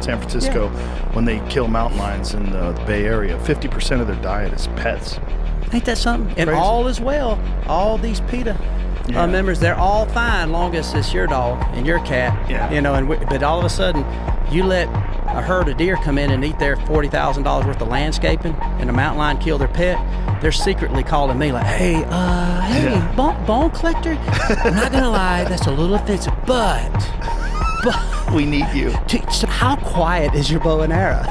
San Francisco, when they kill mountain lions in the Bay Area, 50% of their diet is pets. Ain't that something? And Crazy. all is well. All these PETA members, they're all fine, long as it's your dog and your cat. Yeah. You know, but all of a sudden, you let a herd of deer come in and eat their $40,000 worth of landscaping, and a mountain lion kill their pet. They're secretly calling me like, hey, bone collector. I'm not gonna lie, that's a little offensive, but we need you. so how quiet is your bow and arrow?